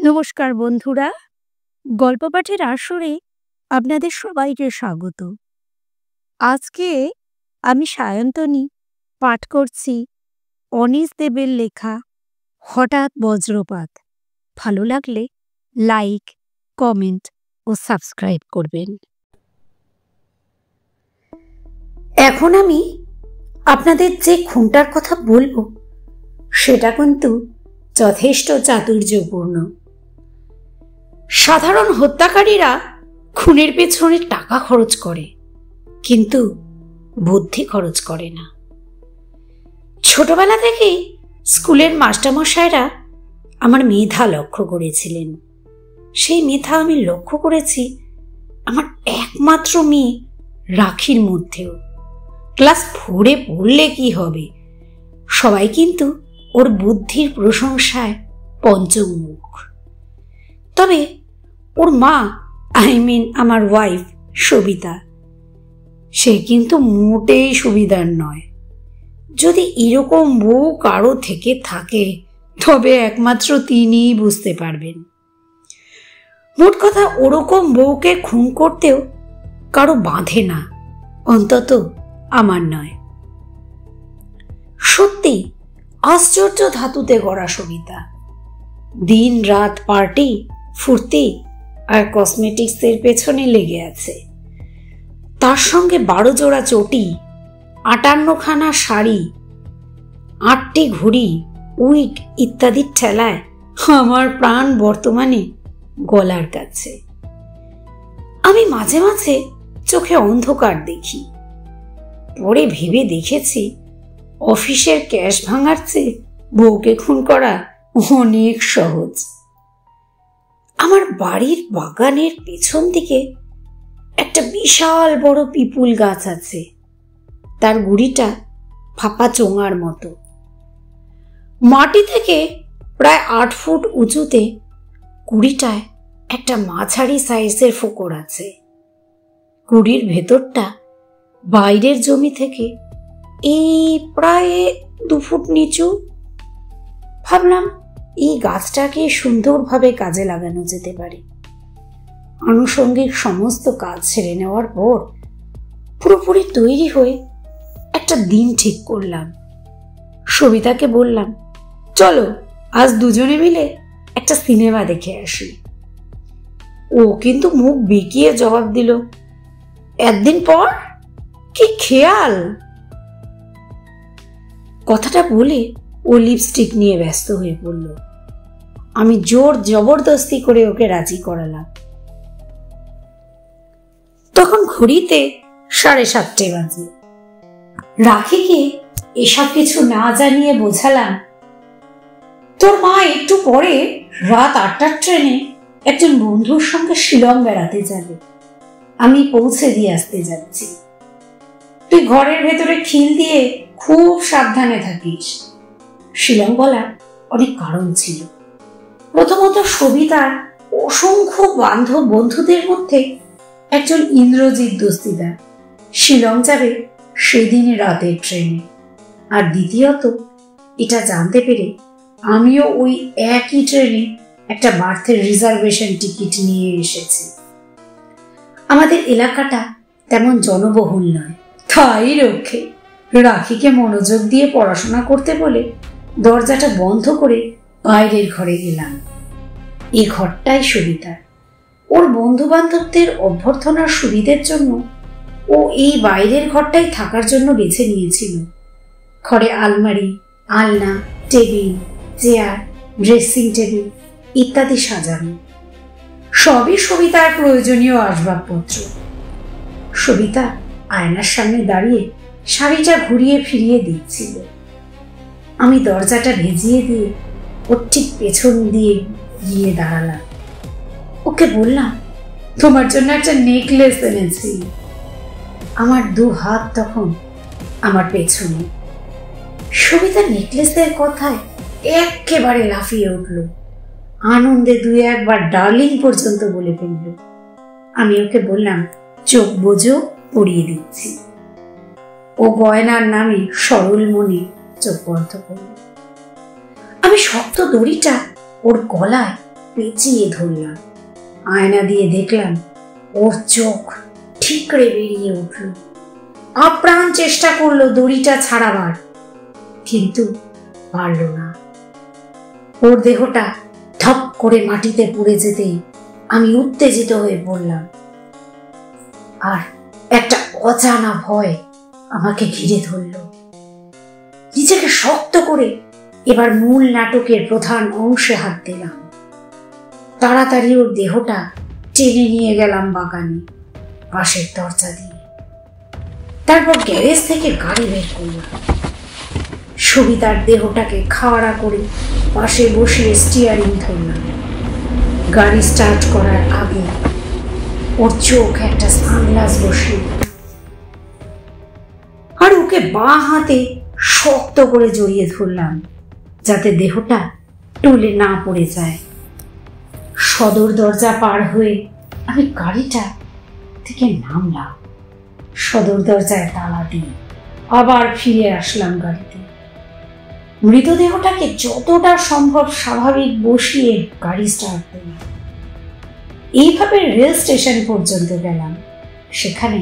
নমস্কার বন্ধুরা, গল্প পাঠের আসরে আপনাদের সবাইকে স্বাগত। আজকে আমি সায়ন্তনী পাঠ করছি অনিশ দেবের লেখা হঠাৎ বজ্রপাত। ভালো লাগলে লাইক, কমেন্ট ও সাবস্ক্রাইব করবেন। এখন আমি আপনাদের যে খুনটার কথা বলবো সেটা কিন্তু যথেষ্ট চাতুর্যপূর্ণ। সাধারণ হত্যাকারীরা খুনের পেছনে টাকা খরচ করে, কিন্তু বুদ্ধি খরচ করে না। ছোটবেলা থেকেই স্কুলের মাস্টারমশাইরা আমার মেধা লক্ষ্য করেছিলেন। সেই মেধা আমি লক্ষ্য করেছি আমার একমাত্র মেয়ে রাখির মধ্যেও। ক্লাস 4-এ পড়লে কি হবে, সবাই কিন্তু ওর বুদ্ধির প্রশংসায় পঞ্চমুখ। তবে ওর মা, আমার ওয়াইফ সবিতা, সে কিন্তু মোটেই সুবিধার নয়। যদি এরকম বউ কারো থেকে থাকে তবে একমাত্র তিনিই বুঝতে পারবেন। মোট কথা, ওরকম বউকে খুন করতেও কারো বাঁধে না, অন্তত আমার নয়। সত্যি আশ্চর্য ধাতুতে গড়া সবিতা। দিন রাত পার্টি, ফুর্তি আর কসমেটিক্সের পেছনে লেগে আছে। তার সঙ্গে 12 জোড়া চটি, 58খানা শাড়ি, 8টি ঘড়ি, উইগ ইত্যাদির ঠেলায় আমার প্রাণ বর্তমানে গলার কাছে। আমি মাঝে মাঝে চোখে অন্ধকার দেখি। পরে ভেবে দেখেছি, অফিসের ক্যাশ ভাঙার চেয়ে বউকে খুন করা অনেক সহজ। আমার বাড়ির বাগানের পেছন দিকে একটা বিশাল বড় পিপুল গাছ আছে। তার গুড়িটা ফাঁপা চোঙার মতো। মাটি থেকে প্রায় 8 ফুট উঁচুতে গুড়িটায় একটা মাঝারি সাইজের ফোকর আছে। গুড়ির ভেতরটা বাইরের জমি থেকে এই প্রায় 2 ফুট নিচু। ভাবলাম এই গাছটাকে সুন্দরভাবে কাজে লাগানো যেতে পারে। আনুষঙ্গিক সমস্ত কাজ সেরে নেওয়ার পর পুরোপুরি তৈরি হয়ে একটা দিন ঠিক করলাম। সবিতাকে বললাম, চলো আজ দুজনে মিলে একটা সিনেমা দেখে আসি। ও কিন্তু মুখ বেঁকিয়ে জবাব দিল, একদিন পর? কি খেয়াল! কথাটা বলে ও লিপস্টিক নিয়ে ব্যস্ত হয়ে পড়ল। আমি জোর জবরদস্তি করে ওকে রাজি করালাম। তখন ঘড়িতে 7:30 বাজে। রাখিকে এসব কিছু না জানিয়ে বোঝালাম, তোর মা একটু পরে রাত 8টার ট্রেনে একজন বন্ধুর সঙ্গে শিলং বেড়াতে যাবে। আমি পৌঁছে দিয়ে আসতে যাচ্ছি। তুই ঘরের ভেতরে খিল দিয়ে খুব সাবধানে থাকিস। শিলং বলার অনেক কারণ ছিল। প্রথমত, সবিতার অসংখ্য বন্ধুদের মধ্যে একজন ইন্দ্রজিৎ দস্তিদার শিলং যাবে সেদিনই রাতের ট্রেনে। আর দ্বিতীয়ত, এটা জানতে পেরে আমিও ওই একই ট্রেনে একটা বার্থের রিজার্ভেশন টিকিট নিয়ে এসেছি। আমাদের এলাকাটা তেমন জনবহুল নয়, তাই রক্ষে রাখিকে মনোযোগ দিয়ে পড়াশোনা করতে বলে দরজাটা বন্ধ করে বাইরের ঘরে গেলাম। এই ঘরটাই সবিতার। ওর বন্ধু বান্ধবদের অভ্যর্থনার সুবিধের জন্য ও এই বাইরের ঘরটাই থাকার জন্য বেছে নিয়েছিল। ঘরে আলমারি, আলনা, টেবিল, চেয়ার, ড্রেসিং টেবিল ইত্যাদি সাজানো। সবই সবিতার প্রয়োজনীয় আসবাবপত্র। সবিতা আয়নার সামনে দাঁড়িয়ে শাড়িটা ঘুরিয়ে ফিরিয়ে দিচ্ছিল। আমি দরজাটা ভেজিয়ে দিয়ে ওর ঠিক পেছন দিয়ে গিয়ে দাঁড়ালাম। ওকে বললাম, তোমার জন্য একটা নেকলেস এনেছি। আমার 2 হাত তখন আমার পেছনে। সবিতা নেকলেসের কথায় একেবারে লাফিয়ে উঠল। আনন্দে 2-1 বার ডার্লিং পর্যন্ত বলে ফেলল। আমি ওকে বললাম, চোখ বোঝো, পরিয়ে দিচ্ছি। ও গয়নার নামে সরল মনে চোখ বন্ধ করল। আমি শক্ত দড়িটা ওর গলায় পেঁচিয়ে ধরলাম। আয়না দিয়ে দেখলাম ওর চোখ ঠিকরে বেরিয়ে উঠল। আপ্রাণ চেষ্টা করলো দড়িটা ছাড়াবার, কিন্তু পারল না। ওর দেহটা ধপ করে মাটিতে পড়ে যেতেই আমি উত্তেজিত হয়ে পড়লাম, আর একটা অজানা ভয় আমাকে ঘিরে ধরল। নিজেকে শক্ত করে এবার মূল নাটকের প্রধান অংশে হাত দিলাম। তাড়াতাড়ি ওর দেহটা টেনে নিয়ে গেলাম বাগানে, পাশের দরজা দিয়ে। তারপর গ্যারেজ থেকে গাড়ি বের করলাম। সবিতার দেহটাকে খাড়া করে পাশে বসিয়ে স্টিয়ারিং ধরলাম। গাড়ি স্টার্ট করার আগে ওর চোখ একটা সানগ্লাস বসিয়ে আর ওকে বাঁ হাতে শক্ত করে জড়িয়ে ধরলাম, যাতে দেহটা টলে না পড়ে যায়। সদর দরজা পার হয়ে আমি গাড়িটা থেকে নামলাম। সদর দরজায় তালা দিয়ে আবার ফিরে আসলাম গাড়িতে। মৃতদেহটাকে যতটা সম্ভব স্বাভাবিক বসিয়ে গাড়ি স্টার্ট দিলাম। এইভাবে রেল স্টেশন পর্যন্ত গেলাম। সেখানে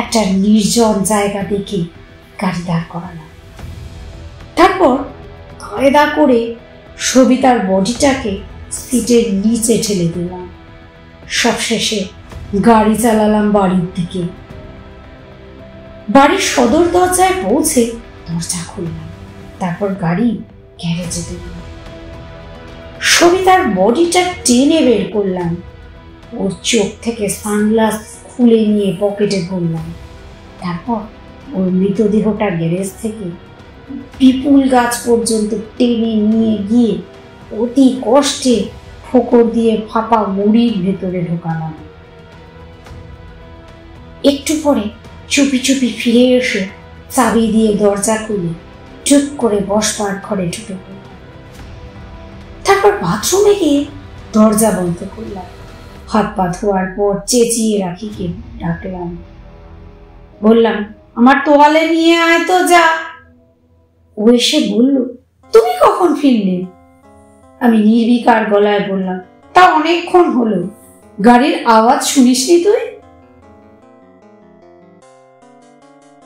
একটা নির্জন জায়গা দেখে গাড়ি দাঁড় করালাম। তারপর কায়দা করে সবিতার বডিটাকে সিটের নিচে ঠেলে দিলাম। সবশেষে গাড়ি চালালাম বাড়ির দিকে। বাড়ির সদর দরজায় পৌঁছে দরজা খুললাম। তারপর গাড়ি গ্যারেজে দিলাম। সবিতার বডিটা টেনে বের করলাম। ওর চোখ থেকে সানগ্লাস খুলে নিয়ে পকেটে ভরলাম। তারপর ওর মৃতদেহটা গ্যারেজ থেকে পিপুল গাছ পর্যন্ত টেনে নিয়ে গিয়ে অতি কষ্টে ফোকর দিয়ে ফাঁপা মুড়ির ভেতরে ঢোকালাম। একটু পরে চুপি চুপি ফিরে এসে চাবি দিয়ে দরজা খুলে চুপ করে বসবার ঘরে ঢুকে পড়লাম। তারপর বাথরুমে গিয়ে দরজা বন্ধ করলাম। হাত পা ধোয়ার পর চেঁচিয়ে রাখিকে ডাকলাম। বললাম, আমার তোয়ালে নিয়ে আয় তো, যা। ও এসে বলল, তুমি কখন ফিরলে? আমি নির্বিকার গলায় বললাম, তা অনেকক্ষণ হলো। গাড়ির আওয়াজ শুনিসনি তুই?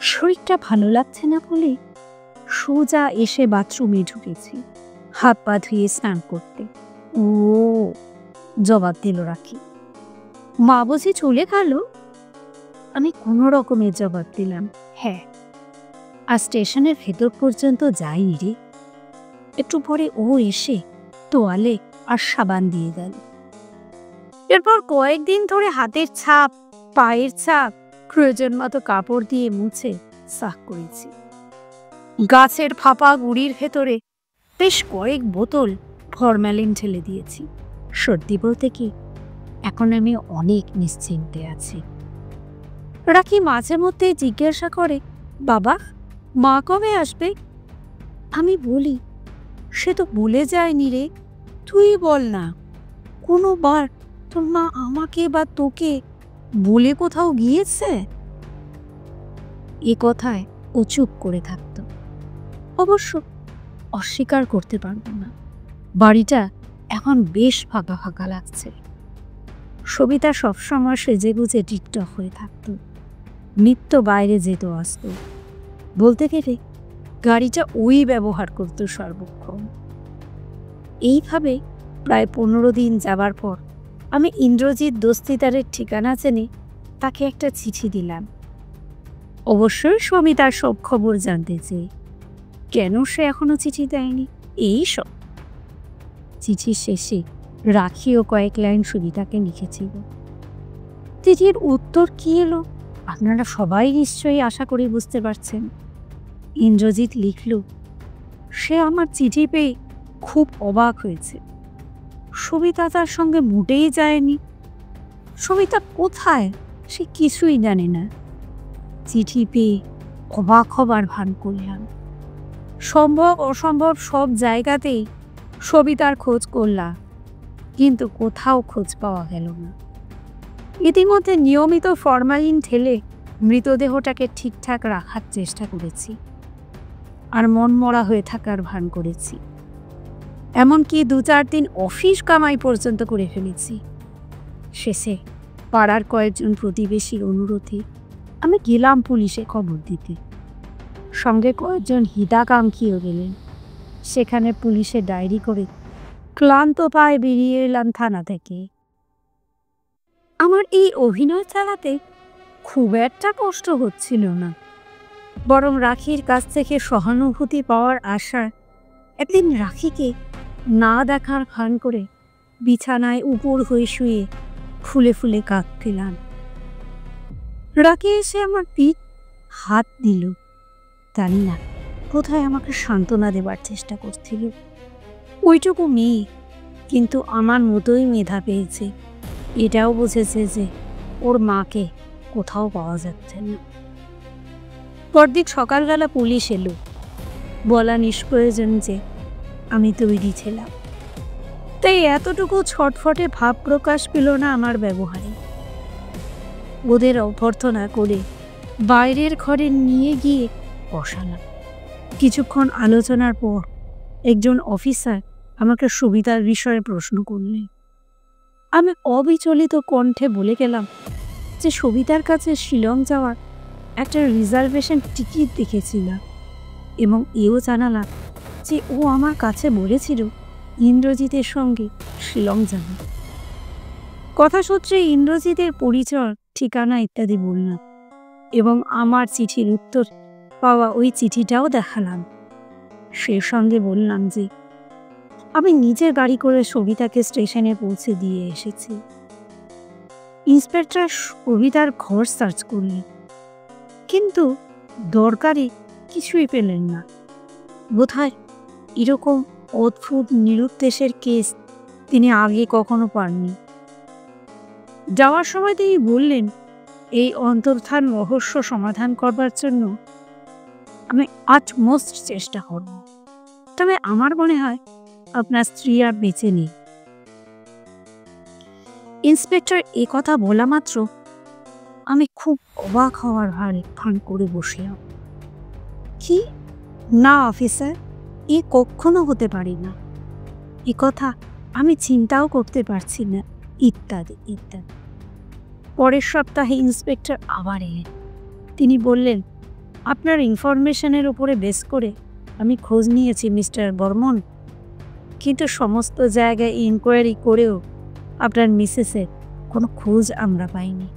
শরীরটা ভালো লাগছে না বলে সোজা এসে বাথরুমে ঢুকেছি, হাত পা ধুয়ে স্নান করতে। ও জবাব দিল রাখি, মা বুঝি চলে গেল? আমি কোনো রকমের জবাব দিলাম, হ্যাঁ। আর স্টেশনের ভেতর পর্যন্ত যাইনি রে। একটু পরে ও এসে তোয়ালে আর সাবান দিয়ে গেল। এরপর কয়েকদিন ধরে হাতের ছাপ, পায়ের ছাপ প্রয়োজন মতো কাপড় দিয়ে মুছে সাফ করেছি। গাছের ফাঁপা গুড়ির ভেতরে বেশ কয়েক বোতল ফরম্যালিন ঢেলে দিয়েছি। সত্যি বলতে কি, এখন আমি অনেক নিশ্চিন্তে আছি। রাখি মাঝে মধ্যে জিজ্ঞাসা করে, বাবা মা কবে আসবে? আমি বলি, সে তো বলে যায়নি রে, তুই বল না, কোনোবার তোর মা আমাকে বা তোকে বলে কোথাও গিয়েছে? এ কথায় ও চুপ করে থাকত। অবশ্য অস্বীকার করতে পারব না, বাড়িটা এখন বেশ ফাঁকা ফাঁকা লাগছে। সবিতা সবসময় সেজে গুজে টিকটক হয়ে থাকত, নিত্য বাইরে যেত আসতো। বলতে গেলে গাড়িটা ওই ব্যবহার করত সর্বক্ষণ। এইভাবে প্রায় 15 দিন যাবার পর আমি ইন্দ্রজিৎ দস্তিদারের ঠিকানা জেনে তাকে একটা চিঠি দিলাম। অবশ্যই সবিতার সব খবর জানতে চেয়ে, কেন সে এখনো চিঠি দেয়নি এই সব। চিঠির শেষে রাখিও কয়েক লাইন সবিতাকে লিখেছিল। চিঠির উত্তর কি এলো আপনারা সবাই নিশ্চয়ই আশা করে বুঝতে পারছেন। ইন্দ্রজিৎ লিখল, সে আমার চিঠি পেয়ে খুব অবাক হয়েছে। সবিতা তার সঙ্গে মোটেই যায়নি। সবিতা কোথায় সে কিছুই জানে না। চিঠি পেয়ে অবাক হবার ভান করলাম। সম্ভব অসম্ভব সব জায়গাতেই সবিতার খোঁজ করলাম, কিন্তু কোথাও খোঁজ পাওয়া গেল না। ইতিমধ্যে নিয়মিত ফরমালিন ঢেলে মৃতদেহটাকে ঠিকঠাক রাখার চেষ্টা করেছি, আর মনমরা হয়ে থাকার ভান করেছি। এমনকি 2-4 দিন অফিস কামাই পর্যন্ত করে ফেলেছি। শেষে পাড়ার কয়েকজন প্রতিবেশীর অনুরোধে আমি গেলাম পুলিশে খবর দিতে। সঙ্গে কয়েকজন হিতাকাঙ্ক্ষীও গেলেন। সেখানে পুলিশে ডায়েরি করে ক্লান্ত পায়ে বেরিয়ে এলাম থানা থেকে। আমার এই অভিনয় চালাতে খুব একটা কষ্ট হচ্ছিল না, বরং রাখির কাছ থেকে সহানুভূতি পাওয়ার আশায় একদিন রাখিকে না দেখার ভান করে বিছানায় উপর হয়ে শুয়ে ফুলে ফুলে কাঁদছিলাম। রাখি এসে আমার পিঠ হাত দিল। জানি না কোথায় আমাকে সান্ত্বনা দেবার চেষ্টা করছিল। ওইটুকু মেয়ে, কিন্তু আমার মতোই মেধা পেয়েছে। এটাও বুঝেছে যে ওর মাকে কোথাও পাওয়া যাচ্ছে না। পরদিন সকালবেলা পুলিশ এলো। বলা নিষ্প্রয়োজন যে আমি তৈরি ছিলাম, তাই এতটুকু ছটফটে ভাব প্রকাশ পেল না আমার ব্যবহারে। ওদের অভ্যর্থনা করে বাইরের ঘরে নিয়ে গিয়ে বসালাম। কিছুক্ষণ আলোচনার পর একজন অফিসার আমাকে সুবিধার বিষয়ে প্রশ্ন করলেন। আমি অবিচলিত কণ্ঠে বলে গেলাম যে সবিতার কাছে শিলং যাওয়ার একটা রিজার্ভেশন টিকিট দেখেছিলাম এবং এও জানালাম যে ও আমার কাছে বলেছিল ইন্দ্রজিতের সঙ্গে শিলং যাবে। কথাসূত্রে ইন্দ্রজিতের পরিচয়, ঠিকানা ইত্যাদি বললাম এবং আমার চিঠির উত্তর পাওয়া ওই চিঠিটাও দেখালাম। সে সঙ্গে বললাম যে আমি নিজের গাড়ি করে সবিতাকে স্টেশনে পৌঁছে দিয়ে এসেছি। ইন্সপেক্টর সবিতার ঘর সার্চ করলেন, কিন্তু দরকারি কিছুই পেলেন না। বোধহয় এরকম অদ্ভুত নিরুদ্দেশের কেস তিনি আগে কখনো পাননি। যাওয়ার সময় তিনি বললেন, এই অন্তর্ধান রহস্য সমাধান করবার জন্য আমি আটমোস্ট চেষ্টা করব। তবে আমার মনে হয় আপনার স্ত্রী আর বেঁচে নেই। ইন্সপেক্টর এ কথা বলা মাত্র আমি খুব অবাক হওয়ার ভান করে বসলাম। কি? না অফিসার, এ কখনো হতে পারে না। এ কথা আমি চিন্তাও করতে পারছি না, ইত্যাদি ইত্যাদি। পরের সপ্তাহে ইন্সপেক্টর আবার এলেন। তিনি বললেন, আপনার ইনফরমেশনের উপরে বেস করে আমি খোঁজ নিয়েছি মিস্টার বর্মন, কিন্তু সমস্ত জায়গায় ইনকোয়ারি করেও আপনার মিসেসের কোনো খোঁজ আমরা পাইনি।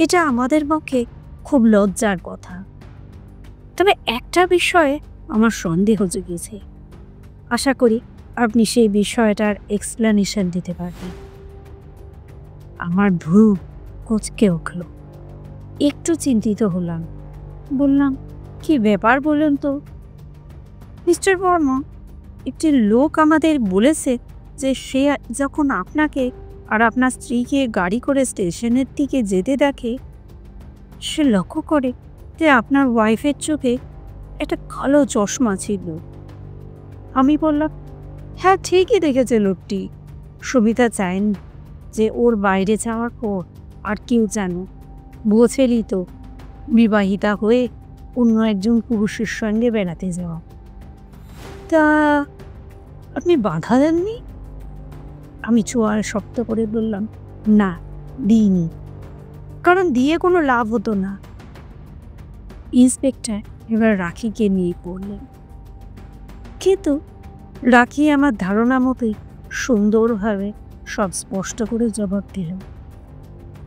এটা আমাদের পক্ষে খুব লজ্জার কথা। তবে একটা বিষয়ে আমার সন্দেহ জেগেছে। আশা করি আপনি সেই বিষয়টার এক্সপ্লেনেশন দিতে পারবেন। আমার ভ্রু কুঁচকে উঠল। একটু চিন্তিত হলাম। বললাম, কি ব্যাপার বলুন তো? মিস্টার বর্মন, একটি লোক আমাদের বলেছে যে সে যখন আপনাকে আর আপনার স্ত্রীকে গাড়ি করে স্টেশনের দিকে যেতে দেখে, সে লক্ষ্য করে যে আপনার ওয়াইফের চোখে একটা কালো চশমা ছিল। আমি বললাম, হ্যাঁ ঠিকই দেখেছে লোকটি। সবিতা চাইন যে ওর বাইরে যাওয়ার পর আর কেউ জানো। বোঝেলি তো, বিবাহিতা হয়ে অন্য একজন পুরুষের সঙ্গে বেড়াতে যাওয়া। তা আপনি বাধা দেননি? আমি চোয়াল শক্ত করে বললাম, না দিইনি, কারণ দিয়ে কোনো লাভ হতো না। ইন্সপেক্টর এবার রাখিকে নিয়ে পড়লেন, কিন্তু রাখি আমার ধারণা মতোই সুন্দরভাবে সব স্পষ্ট করে জবাব দিল।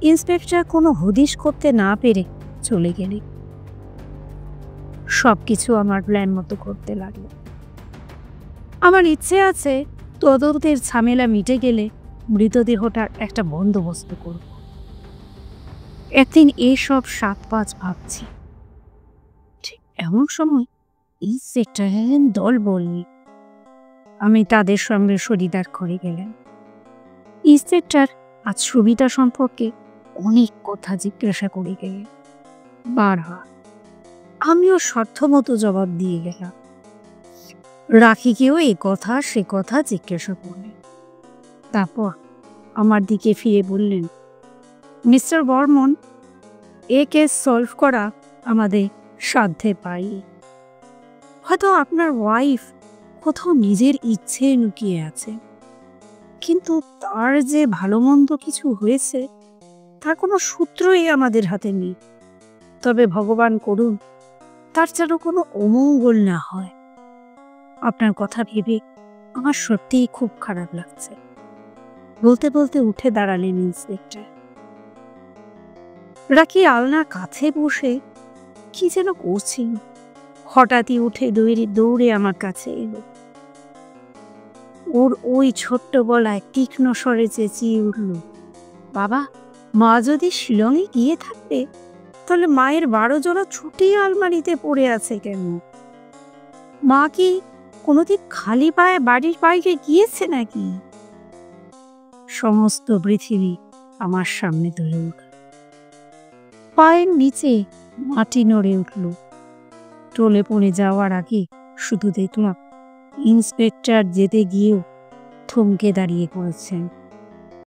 ইন্সপেক্টর কোনো হদিশ করতে না পেরে চলে গেলেন। সব কিছু আমার প্ল্যান মতো করতে লাগলো। আমার ইচ্ছে আছে তদন্তের ঝামেলা মিটে গেলে মৃতদেহটার একটা বন্দোবস্ত করব। একদিন এসব 7-5 ভাবছি, ঠিক এমন সময় ইন্সপেক্টর দল বলনি। আমি তাদের সঙ্গে সরিদার করে গেলেন। ইন্সপেক্টর আজ সবিতা সম্পর্কে অনেক কথা জিজ্ঞাসা করে গেলেন বারবার। আমিও সাধ্যমতো জবাব দিয়ে গেলাম। রাখিকেও এ কথা সে কথা জিজ্ঞাসা করলেন। তারপর আমার দিকে ফিরে বললেন, মিস্টার বর্মন, এ কেস সলভ করা আমাদের সাধ্যে পাই। হয়তো আপনার ওয়াইফ কোথাও নিজের ইচ্ছে লুকিয়ে আছে, কিন্তু তার যে ভালো মন্দ কিছু হয়েছে তার কোনো সূত্রই আমাদের হাতে নেই। তবে ভগবান করুন তার যেন কোনো অমঙ্গল না হয়। আপনার কথা ভেবে আমার সত্যিই খুব খারাপ লাগছে। বলতে বলতে উঠে দাঁড়ালেন ইন্সপেক্টর। রাখি আলনার কাছে বসে কি যেন করছিল, হঠাৎই উঠে দৌড়ে আমার কাছে এলো। ওর ওই ছোট্ট গলায় তীক্ষ্ণ স্বরে চেঁচিয়ে উঠল, বাবা, মা যদি শিলংয়ে গিয়ে থাকবে তাহলে মায়ের 12 জোড়া ছুটি আলমারিতে পড়ে আছে কেন? মা কি কোনোদিন খালি পায়ে বাড়ির বাইরে গিয়েছে নাকি? সমস্ত পৃথিবী আমার সামনে তুলে উঠল। পায়ের নিচে মাটি নড়ে উঠল। টলে পড়ে যাওয়ার আগে শুধু দেখলাম ইন্সপেক্টর যেতে গিয়েও থমকে দাঁড়িয়ে পড়েছেন।